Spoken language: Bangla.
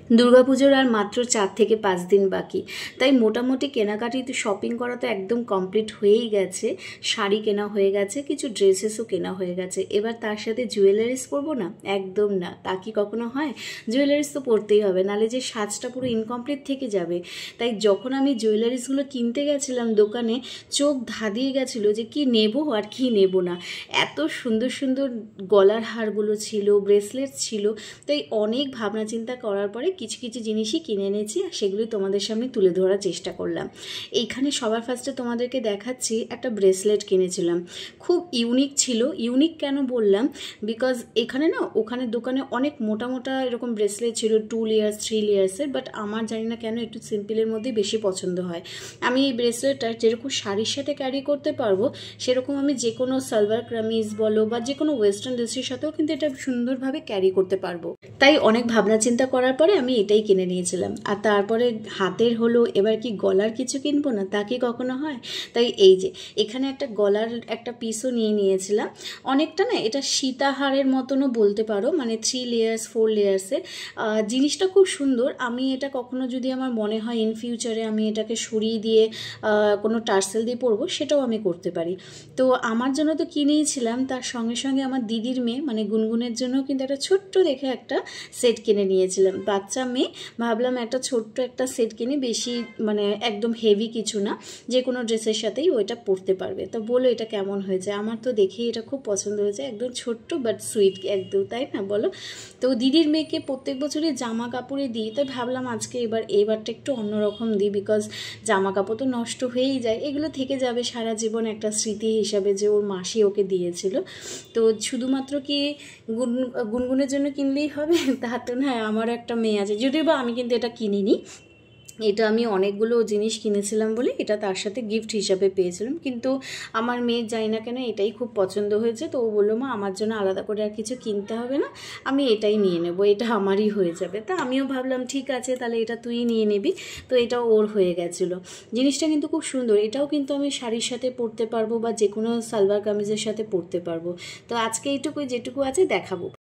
দুর্গাপুজোর আর মাত্র 4 থেকে 5 দিন বাকি, তাই মোটামুটি কেনাকাটি তো শপিং করা তো একদম কমপ্লিট হয়েই গেছে। শাড়ি কেনা হয়ে গেছে, কিছু ড্রেসেসও কেনা হয়ে গেছে। এবার তার সাথে জুয়েলারিস পরবো না? একদম না। তা কি কখনো হয়? জুয়েলারিস তো পরতেই হবে, নাহলে যে সাজটা পুরো ইনকমপ্লিট থেকে যাবে। তাই যখন আমি জুয়েলারিসগুলো কিনতে গেছিলাম দোকানে, চোখ ধাঁধিয়ে গেছিলো যে কি নেব আর কি নেব না। এত সুন্দর সুন্দর গলার হারগুলো ছিল, ব্রেসলেট ছিল। তাই অনেক ভাবনা চিন্তা করার পরে কিছু কিছু জিনিসই কিনে এনেছি, আর সেগুলি তোমাদের সামনে তুলে ধরার চেষ্টা করলাম। এইখানে সবার ফার্স্টে তোমাদেরকে দেখাচ্ছি, একটা ব্রেসলেট কিনেছিলাম, খুব ইউনিক ছিল। ইউনিক কেন বললাম, বিকজ এখানে না ওখানে দোকানে অনেক মোটা মোটা এরকম ব্রেসলেট ছিল, 2 লেয়ার্স 3 লেয়ার্সের, বাট আমার জানি না কেন একটু সিম্পলের মধ্যেই বেশি পছন্দ হয়। আমি এই ব্রেসলেটটা যেরকম শাড়ির সাথে ক্যারি করতে পারবো, সেরকম আমি যে কোনো সালোয়ার কামিজ বলো বা যে কোনো ওয়েস্টার্ন ড্রেসের সাথেও কিন্তু এটা সুন্দরভাবে ক্যারি করতে পারবো। তাই অনেক ভাবনা চিন্তা করার পরে আমি এটাই কিনে নিয়েছিলাম। আর তারপরে হাতের হলো, এবার কি গলার কিছু কিনবো না? তা কি কখনো হয়? তাই এই যে এখানে একটা গলার একটা পিসও নিয়ে নিয়েছিলাম। অনেকটা না এটা সীতাহারের মতনও বলতে পারো, মানে 3 লেয়ার্স 4 লেয়ার্সের। জিনিসটা খুব সুন্দর। আমি এটা কখনো যদি আমার মনে হয় ইন ফিউচারে আমি এটাকে সরিয়ে দিয়ে কোনো টার্সেল দিয়ে পরবো, সেটাও আমি করতে পারি। তো আমার জন্য তো কিনেইছিলাম, তার সঙ্গে সঙ্গে আমার দিদির মেয়ে মানে গুনগুনের জন্য কিন্তু একটা ছোট্ট দেখে একটা সেট কিনে নিয়েছিলাম। বাচ্চা মেয়ে, ভাবলাম একটা ছোট্ট একটা সেট কিনে, বেশি মানে একদম হেভি কিছু না, যে কোনো ড্রেসের সাথেই ওইটা পরতে পারবে। তো বলো এটা কেমন হয়েছে? আমার তো দেখেই এটা খুব পছন্দ হয়েছে, একদম ছোট্ট বাট সুইট একদম, তাই না বলো? তো দিদির মেয়েকে প্রত্যেক বছরই জামা কাপড়ে দিই, তাই ভাবলাম আজকে এইবারটা একটু অন্যরকম দিই, বিকজ জামা কাপড় তো নষ্ট হয়েই যায়, এগুলো থেকে যাবে সারা জীবন একটা স্মৃতি হিসাবে যে ওর মাসি ওকে দিয়েছিল। তো শুধুমাত্র কি গুনগুনের জন্য কিনলেই হবে তা তো না, আমারও একটা মেয়ে আছে, যদিও বা আমি কিন্তু এটা কিনিনি। এটা আমি অনেকগুলো জিনিস কিনেছিলাম বলে এটা তার সাথে গিফট হিসাবে পেয়েছিলাম, কিন্তু আমার মেয়ের জানি না কেন এটাই খুব পছন্দ হয়েছে। তো ও বললো, মা আমার জন্য আলাদা করে আর কিছু কিনতে হবে না, আমি এটাই নিয়ে নেব, এটা আমারই হয়ে যাবে। তা আমিও ভাবলাম ঠিক আছে, তাহলে এটা তুই নিয়ে নিবি। তো এটাও ওর হয়ে গেছিলো। জিনিসটা কিন্তু খুব সুন্দর, এটাও কিন্তু আমি শাড়ির সাথে পরতে পারবো বা যে কোনো সালোয়ার কামিজের সাথে পরতে পারবো। তো আজকে এইটুকুই, যেটুকু আছে দেখাবো।